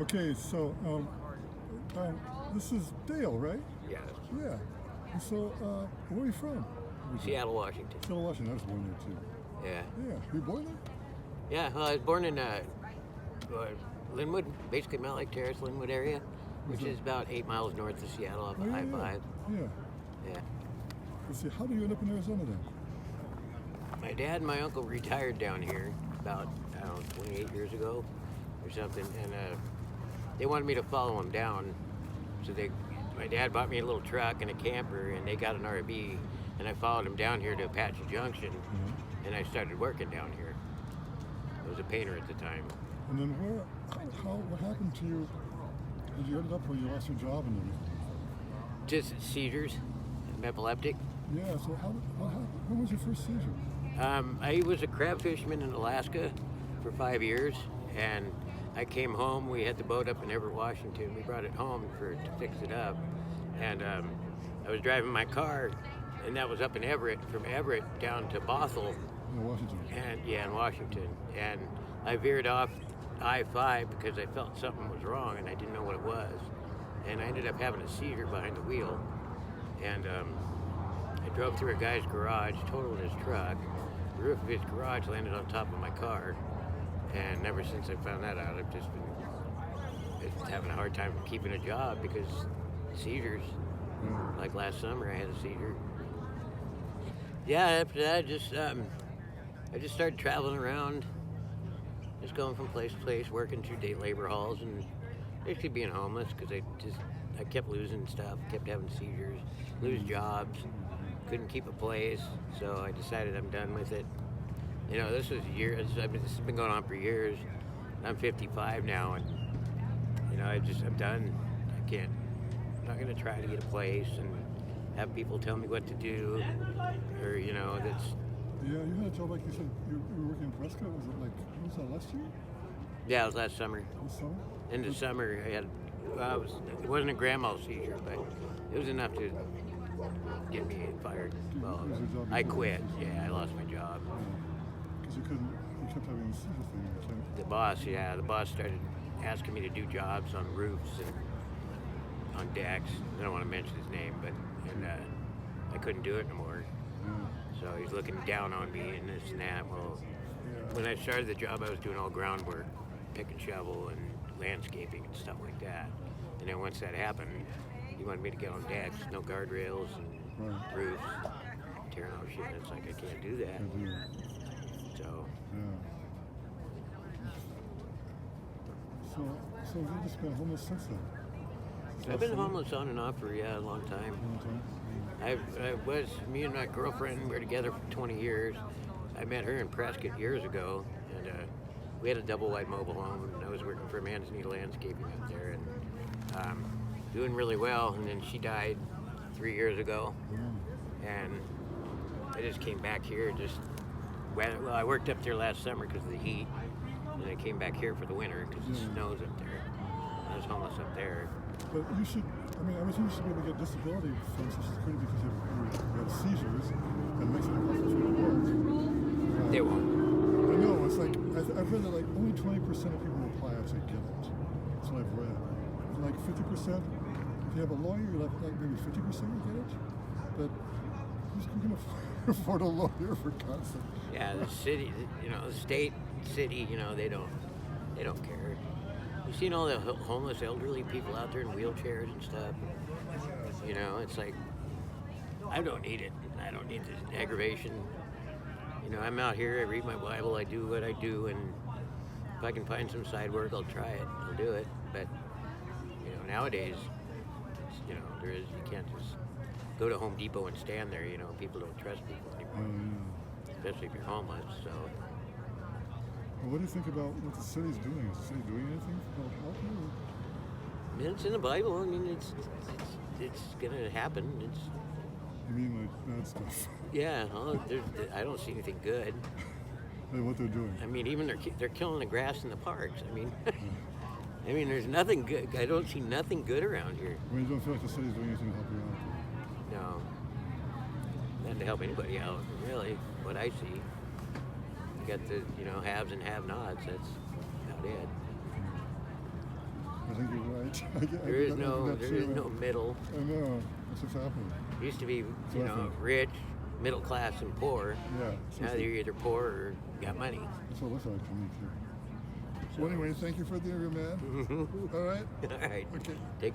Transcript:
Okay, so this is Dale, right? Yeah. Yeah. And so, where are you from? Seattle, Washington. Seattle, Washington. I was born there too. Yeah. Yeah. You born there? Yeah, well, I was born in Linwood, basically Mount Lake Terrace, Linwood area, which is about 8 miles north of Seattle off of I-5. Yeah. Yeah. Let's see. How did you end up in Arizona then? My dad and my uncle retired down here about, 28 years ago or something, and they wanted me to follow them down. So my dad bought me a little truck and a camper, and they got an RV, and I followed them down here to Apache Junction, and I started working down here. I was a painter at the time. And then what happened to you? Did you end up where you lost your job and everything? Just seizures. I'm epileptic. Yeah, so what happened? When was your first seizure? I was a crab fisherman in Alaska for 5 years, and I came home. We had the boat up in Everett, Washington. We brought it home to fix it up, and I was driving my car, and that was up in Everett, from Everett down to Bothell. In Washington. In Washington. And I veered off I-5 because I felt something was wrong, and I didn't know what it was. And I ended up having a seizure behind the wheel, and I drove through a guy's garage, totaled his truck. The roof of his garage landed on top of my car, and ever since I found that out, I've just been having a hard time keeping a job because seizures. Like last summer, I had a seizure. Yeah, after that, I just started traveling around, just going from place to place, working through day labor halls, and basically being homeless because I kept losing stuff, kept having seizures, lose jobs, couldn't keep a place, so I decided I'm done with it. You know, this has been going on for years. I'm 55 now, and you know, I'm done. I'm not going to try to get a place and have people tell me what to do, or you know, that's. Yeah, you had a job like you said. You were working in Prescott. Was that last year? Yeah, it was last summer. This summer? In the summer, it wasn't a grand mal seizure, but it was enough to get me fired. Well, I quit. Yeah, I lost my job. Because you kept having the seizure thing. The boss started asking me to do jobs on roofs and on decks. I don't want to mention his name, but I couldn't do it anymore. So he's looking down on me and this and that. Well, when I started the job, I was doing all groundwork, pick and shovel and landscaping and stuff like that. And then once that happened, he wanted me to get on decks, no guardrails and roofs, tearing out shit. It's like, I can't do that. So. Yeah. So you've just been homeless since then? I've been homeless on and off for a long time. Me and my girlfriend were together for 20 years. I met her in Prescott years ago, and we had a double wide mobile home, and I was working for Manzanita Landscaping up there, and doing really well. And then she died 3 years ago, and I just came back here. Well, I worked up there last summer because of the heat, and I came back here for the winter because it snows up there. I was homeless up there. But I was thinking you should be able to get disability from Social Security because you have seizures. That makes it impossible for you to work. They won't. I know. It's like I've read that only 20% of people who apply actually get it. That's what I've read. And 50%. If you have a lawyer, you're maybe 50% will get it. But who's going to afford a lawyer for constant? Yeah, the city, the state, city, they don't care. You've seen all the homeless elderly people out there in wheelchairs and stuff. It's like, I don't need it. I don't need this aggravation. I'm out here, I read my Bible, I do what I do, and if I can find some side work, I'll try it. I'll do it. But, nowadays, you can't just go to Home Depot and stand there. People don't trust people anymore, especially if you're homeless, so. Well, what do you think about what the city's doing? Is the city doing anything to help you? I mean, it's in the Bible. I mean, it's going to happen. You mean like bad stuff? Yeah, I don't see anything good. What they're doing? I mean, even they're killing the grass in the parks. I mean, there's nothing good. I don't see nothing good around here. You don't feel like the city's doing anything to help you out? No, nothing to help anybody out. Really, what I see. You got the haves and have-nots. That's about it. right. There's no middle. I know. That's what's happening. It used to be, So I think- rich, middle class, and poor. Yeah. So Now you're either poor or got money. that's what it looks like to me, too. Well, anyway, thank you for the interview, man. All right? All right. Okay. Take